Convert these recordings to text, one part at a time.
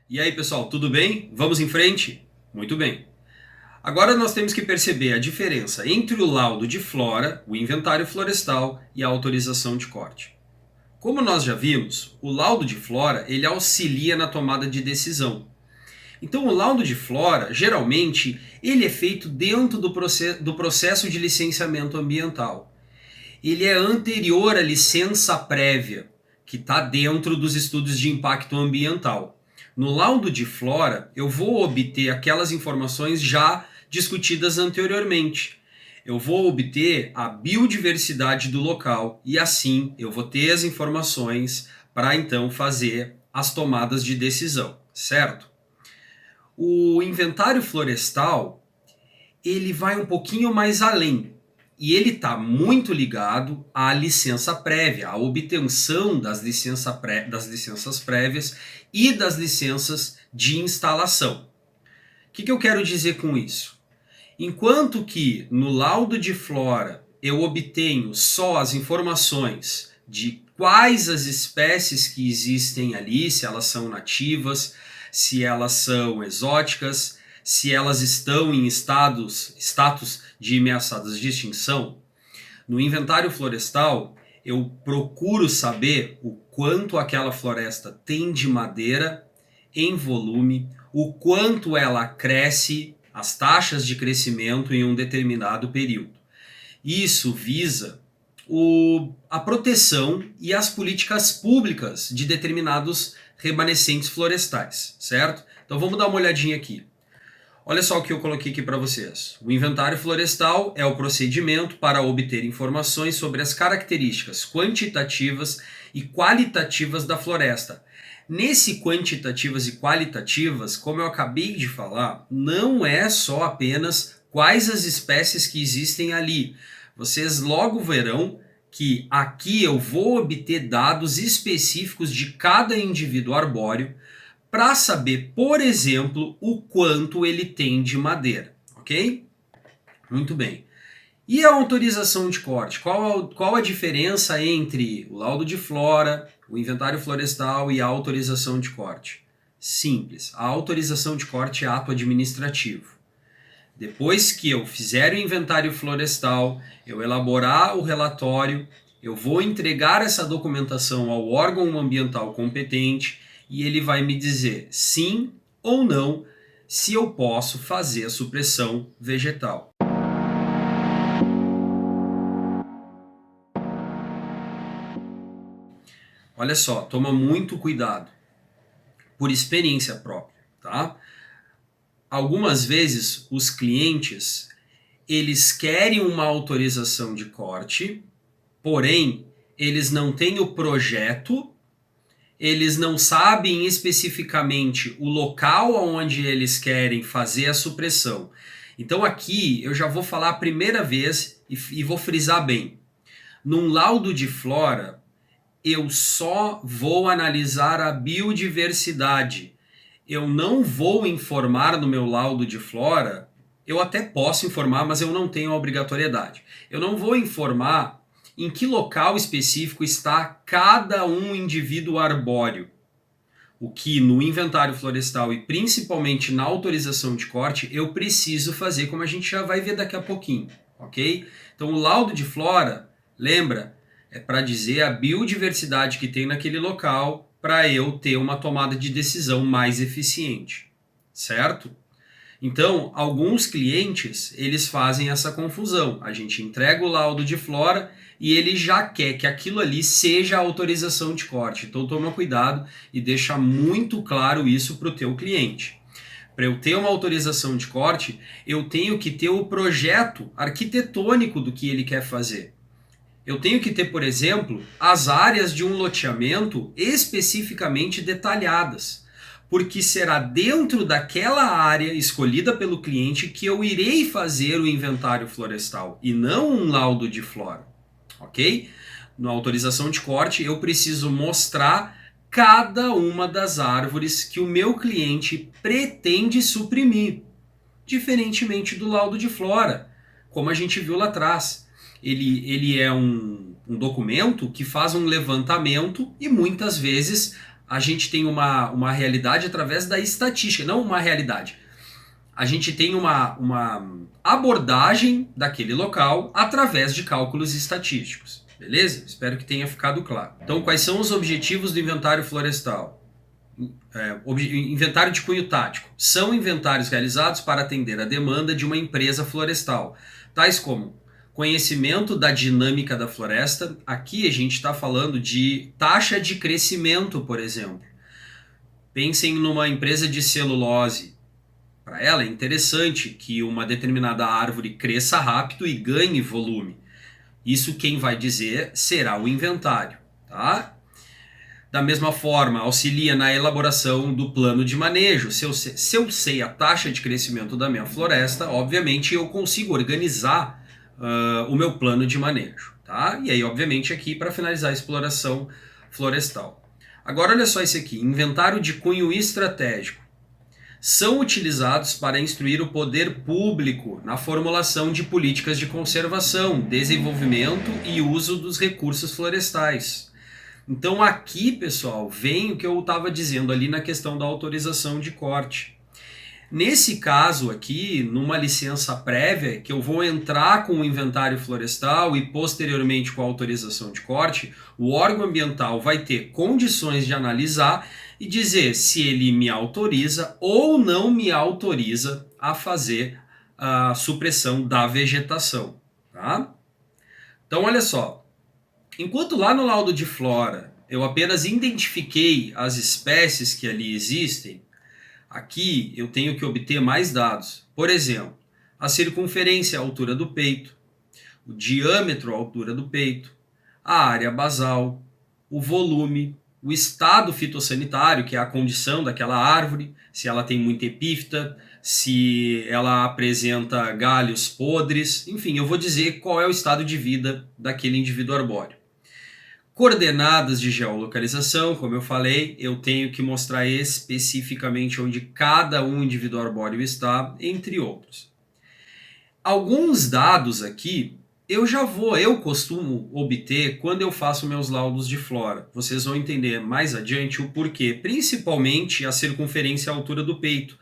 E aí, pessoal, tudo bem? Vamos em frente? Muito bem. Agora nós temos que perceber a diferença entre o laudo de flora, o inventário florestal e a autorização de corte. Como nós já vimos, o laudo de flora ele auxilia na tomada de decisão. Então o laudo de flora, geralmente, ele é feito dentro do processo de licenciamento ambiental. Ele é anterior à licença prévia, que está dentro dos estudos de impacto ambiental. No laudo de flora, eu vou obter aquelas informações já discutidas anteriormente. Eu vou obter a biodiversidade do local e assim eu vou ter as informações para então fazer as tomadas de decisão, certo? O inventário florestal, ele vai um pouquinho mais além e ele está muito ligado à licença prévia, à obtenção das licenças prévias e das licenças de instalação. O que eu quero dizer com isso? Enquanto que no laudo de flora eu obtenho só as informações de quais as espécies que existem ali, se elas são nativas, se elas são exóticas, se elas estão em status de ameaçadas de extinção, no inventário florestal eu procuro saber o quanto aquela floresta tem de madeira em volume, o quanto ela cresce, as taxas de crescimento em um determinado período. Isso visa a proteção e as políticas públicas de determinados remanescentes florestais, certo? Então vamos dar uma olhadinha aqui. Olha só o que eu coloquei aqui para vocês. O inventário florestal é o procedimento para obter informações sobre as características quantitativas e qualitativas da floresta. Nesse quantitativas e qualitativas, como eu acabei de falar, não é só apenas quais as espécies que existem ali. Vocês logo verão que aqui eu vou obter dados específicos de cada indivíduo arbóreo para saber, por exemplo, o quanto ele tem de madeira, ok? Muito bem. E a autorização de corte? Qual a diferença entre o laudo de flora, o inventário florestal e a autorização de corte? Simples. A autorização de corte é ato administrativo. Depois que eu fizer o inventário florestal, eu elaborar o relatório, eu vou entregar essa documentação ao órgão ambiental competente e ele vai me dizer sim ou não se eu posso fazer a supressão vegetal. Olha só, toma muito cuidado, por experiência própria, tá? Algumas vezes os clientes, eles querem uma autorização de corte, porém, eles não têm o projeto, eles não sabem especificamente o local onde eles querem fazer a supressão. Então aqui eu já vou falar a primeira vez e vou frisar bem. Num laudo de flora, eu só vou analisar a biodiversidade. Eu não vou informar no meu laudo de flora, eu até posso informar, mas eu não tenho a obrigatoriedade. Eu não vou informar em que local específico está cada um indivíduo arbóreo. O que no inventário florestal e principalmente na autorização de corte eu preciso fazer, como a gente já vai ver daqui a pouquinho, ok? Então o laudo de flora, lembra, é para dizer a biodiversidade que tem naquele local para eu ter uma tomada de decisão mais eficiente, certo? Então, alguns clientes, eles fazem essa confusão. A gente entrega o laudo de flora e ele já quer que aquilo ali seja a autorização de corte. Então, toma cuidado e deixa muito claro isso para o teu cliente. Para eu ter uma autorização de corte, eu tenho que ter o projeto arquitetônico do que ele quer fazer. Eu tenho que ter, por exemplo, as áreas de um loteamento especificamente detalhadas, porque será dentro daquela área escolhida pelo cliente que eu irei fazer o inventário florestal e não um laudo de flora, ok? Na autorização de corte eu preciso mostrar cada uma das árvores que o meu cliente pretende suprimir. diferentemente do laudo de flora, como a gente viu lá atrás. Ele é um documento que faz um levantamento e muitas vezes a gente tem uma realidade através da estatística, não uma realidade. A gente tem uma abordagem daquele local através de cálculos estatísticos. Beleza? Espero que tenha ficado claro. Então, quais são os objetivos do inventário florestal? Inventário de cunho tático. São inventários realizados para atender a demanda de uma empresa florestal, tais como conhecimento da dinâmica da floresta. Aqui a gente está falando de taxa de crescimento, por exemplo. Pensem numa empresa de celulose. Para ela é interessante que uma determinada árvore cresça rápido e ganhe volume. Isso quem vai dizer será o inventário, tá? Da mesma forma, auxilia na elaboração do plano de manejo. Se eu sei a taxa de crescimento da minha floresta, obviamente eu consigo organizar o meu plano de manejo, tá? E aí, obviamente, aqui para finalizar a exploração florestal. Agora, olha só esse aqui, inventário de cunho estratégico. São utilizados para instruir o poder público na formulação de políticas de conservação, desenvolvimento e uso dos recursos florestais. Então aqui, pessoal, vem o que eu estava dizendo ali na questão da autorização de corte. Nesse caso aqui, numa licença prévia, que eu vou entrar com o inventário florestal e posteriormente com a autorização de corte, o órgão ambiental vai ter condições de analisar e dizer se ele me autoriza ou não me autoriza a fazer a supressão da vegetação, tá? Então, olha só. Enquanto lá no laudo de flora eu apenas identifiquei as espécies que ali existem, aqui eu tenho que obter mais dados. Por exemplo, a circunferência, a altura do peito, o diâmetro, a altura do peito, a área basal, o volume, o estado fitossanitário, que é a condição daquela árvore, se ela tem muita epífita, se ela apresenta galhos podres, enfim, eu vou dizer qual é o estado de vida daquele indivíduo arbóreo. Coordenadas de geolocalização, como eu falei, eu tenho que mostrar especificamente onde cada indivíduo arbóreo está, entre outros. Alguns dados aqui eu costumo obter quando eu faço meus laudos de flora. Vocês vão entender mais adiante o porquê, principalmente a circunferência e a altura do peito.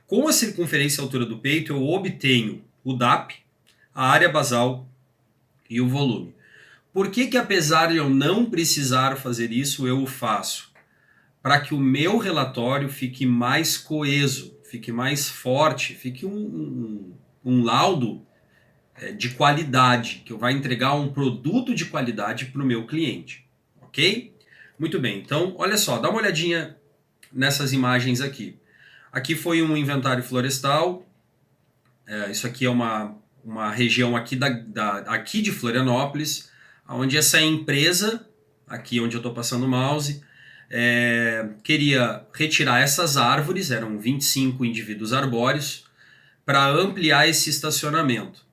Com a circunferência e a altura do peito, eu obtenho o DAP, a área basal e o volume. Por que apesar de eu não precisar fazer isso, eu o faço? Para que o meu relatório fique mais coeso, fique mais forte, fique um laudo de qualidade, que eu vai entregar um produto de qualidade para o meu cliente, ok? Muito bem, então olha só, dá uma olhadinha nessas imagens aqui. Aqui foi um inventário florestal, isso aqui é uma região aqui, aqui de Florianópolis, onde essa empresa, aqui onde eu estou passando o mouse, queria retirar essas árvores, eram 25 indivíduos arbóreos, para ampliar esse estacionamento.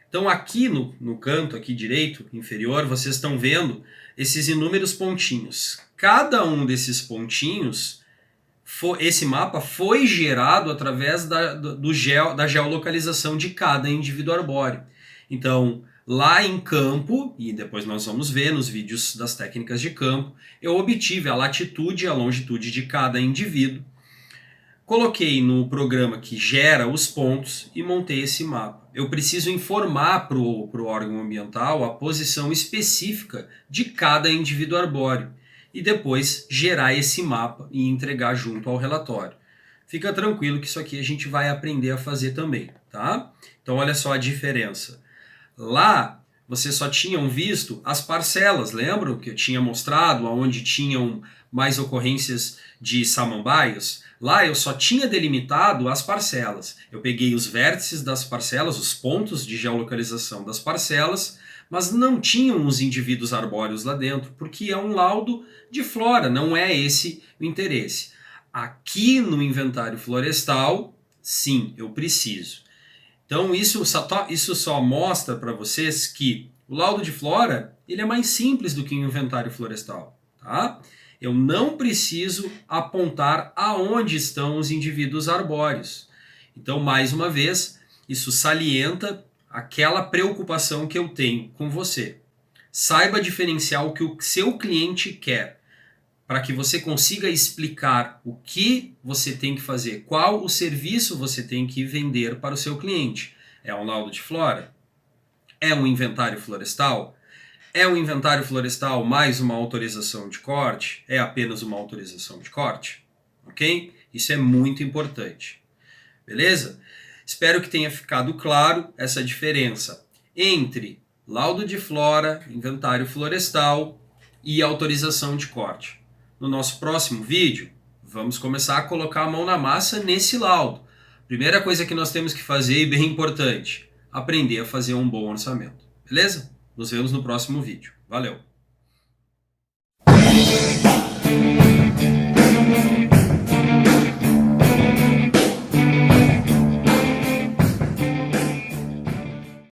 Então aqui no canto aqui direito, inferior, vocês estão vendo esses inúmeros pontinhos. Cada um desses pontinhos, esse mapa foi gerado através da geolocalização de cada indivíduo arbóreo. Então, lá em campo, e depois nós vamos ver nos vídeos das técnicas de campo, eu obtive a latitude e a longitude de cada indivíduo, coloquei no programa que gera os pontos e montei esse mapa. Eu preciso informar para o órgão ambiental a posição específica de cada indivíduo arbóreo e depois gerar esse mapa e entregar junto ao relatório. Fica tranquilo que isso aqui a gente vai aprender a fazer também, tá? Então olha só a diferença. Lá vocês só tinham visto as parcelas, lembram que eu tinha mostrado onde tinham mais ocorrências de samambaios? Lá eu só tinha delimitado as parcelas. Eu peguei os vértices das parcelas, os pontos de geolocalização das parcelas, mas não tinham os indivíduos arbóreos lá dentro, porque é um laudo de flora, não é esse o interesse. Aqui no inventário florestal, sim, eu preciso. Então isso só mostra para vocês que o laudo de flora ele é mais simples do que o inventário florestal, tá? Eu não preciso apontar aonde estão os indivíduos arbóreos. Então, mais uma vez, isso salienta aquela preocupação que eu tenho com você. Saiba diferenciar o que o seu cliente quer, para que você consiga explicar o que você tem que fazer, qual o serviço você tem que vender para o seu cliente. É um laudo de flora? É um inventário florestal? É um inventário florestal mais uma autorização de corte? É apenas uma autorização de corte? Ok? Isso é muito importante. Beleza? Espero que tenha ficado claro essa diferença entre laudo de flora, inventário florestal e autorização de corte. No nosso próximo vídeo, vamos começar a colocar a mão na massa nesse laudo. Primeira coisa que nós temos que fazer, e bem importante, aprender a fazer um bom orçamento. Beleza? Nos vemos no próximo vídeo. Valeu!